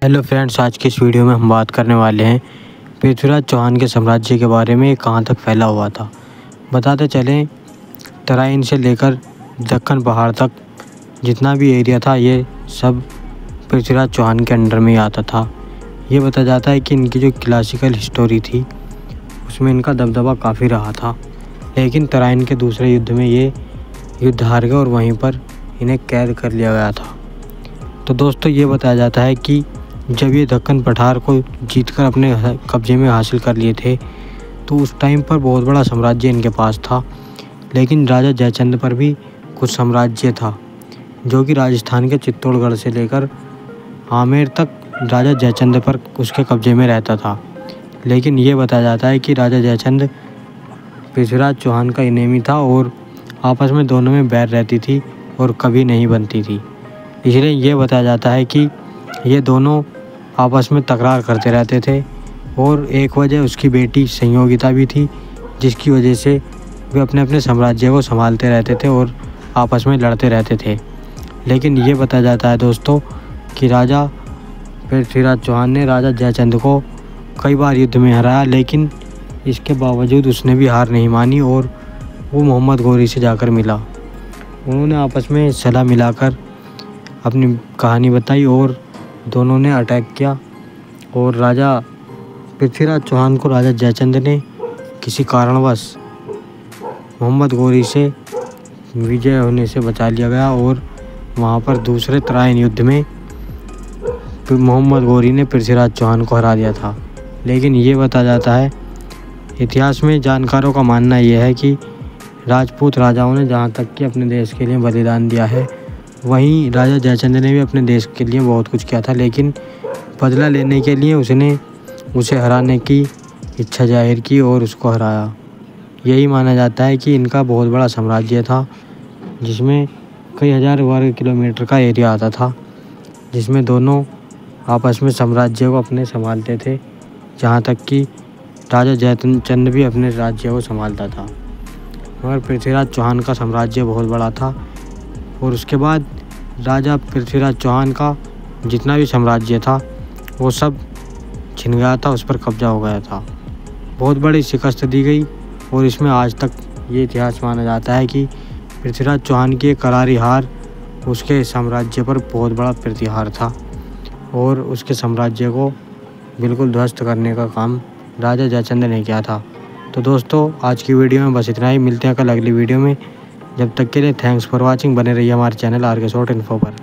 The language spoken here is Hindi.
हेलो फ्रेंड्स, आज की इस वीडियो में हम बात करने वाले हैं पृथ्वीराज चौहान के साम्राज्य के बारे में। कहाँ तक फैला हुआ था बताते चलें। तराइन से लेकर दक्कन पहाड़ तक जितना भी एरिया था ये सब पृथ्वीराज चौहान के अंडर में ही आता था। ये बताया जाता है कि इनकी जो क्लासिकल हिस्टोरी थी उसमें इनका दबदबा काफ़ी रहा था, लेकिन तराइन के दूसरे युद्ध में ये युद्ध हार गए और वहीं पर इन्हें कैद कर लिया गया था। तो दोस्तों, ये बताया जाता है कि जब ये दक्कन पठार को जीतकर अपने कब्जे में हासिल कर लिए थे तो उस टाइम पर बहुत बड़ा साम्राज्य इनके पास था, लेकिन राजा जयचंद पर भी कुछ साम्राज्य था जो कि राजस्थान के चित्तौड़गढ़ से लेकर आमेर तक राजा जयचंद पर उसके कब्जे में रहता था। लेकिन ये बताया जाता है कि राजा जयचंद पृथ्वीराज चौहान का इनेमी था और आपस में दोनों में बैर रहती थी और कभी नहीं बनती थी। इसलिए ये बताया जाता है कि ये दोनों आपस में तकरार करते रहते थे और एक वजह उसकी बेटी संयोगिता भी थी, जिसकी वजह से वे अपने अपने साम्राज्य को संभालते रहते थे और आपस में लड़ते रहते थे। लेकिन ये बताया जाता है दोस्तों कि राजा पृथ्वीराज चौहान ने राजा जयचंद को कई बार युद्ध में हराया, लेकिन इसके बावजूद उसने भी हार नहीं मानी और वो मोहम्मद गौरी से जाकर मिला। उन्होंने आपस में सलाह मिलाकर अपनी कहानी बताई और दोनों ने अटैक किया और राजा पृथ्वीराज चौहान को राजा जयचंद ने किसी कारणवश मोहम्मद गौरी से विजय होने से बचा लिया गया और वहाँ पर दूसरे तराइन युद्ध में मोहम्मद गौरी ने पृथ्वीराज चौहान को हरा दिया था। लेकिन ये बताया जाता है, इतिहास में जानकारों का मानना यह है कि राजपूत राजाओं ने जहाँ तक कि अपने देश के लिए बलिदान दिया है, वहीं राजा जयचंद ने भी अपने देश के लिए बहुत कुछ किया था, लेकिन बदला लेने के लिए उसने उसे हराने की इच्छा जाहिर की और उसको हराया। यही माना जाता है कि इनका बहुत बड़ा साम्राज्य था जिसमें कई हजार वर्ग किलोमीटर का एरिया आता था, जिसमें दोनों आपस में साम्राज्य को अपने संभालते थे, जहाँ तक कि राजा जयचंद भी अपने राज्य को संभालता था। मगर पृथ्वीराज चौहान का साम्राज्य बहुत बड़ा था और उसके बाद राजा पृथ्वीराज चौहान का जितना भी साम्राज्य था वो सब छिन गया था, उस पर कब्जा हो गया था। बहुत बड़ी शिकस्त दी गई और इसमें आज तक ये इतिहास माना जाता है कि पृथ्वीराज चौहान की एक करारी हार उसके साम्राज्य पर बहुत बड़ा प्रतिहार था और उसके साम्राज्य को बिल्कुल ध्वस्त करने का काम राजा जयचंद ने किया था। तो दोस्तों, आज की वीडियो में बस इतना ही। मिलते हैं कल अगली वीडियो में। जब तक के लिए थैंक्स फॉर वॉचिंग। बने रहिए हमारे चैनल आर के शॉर्ट इन्फो पर।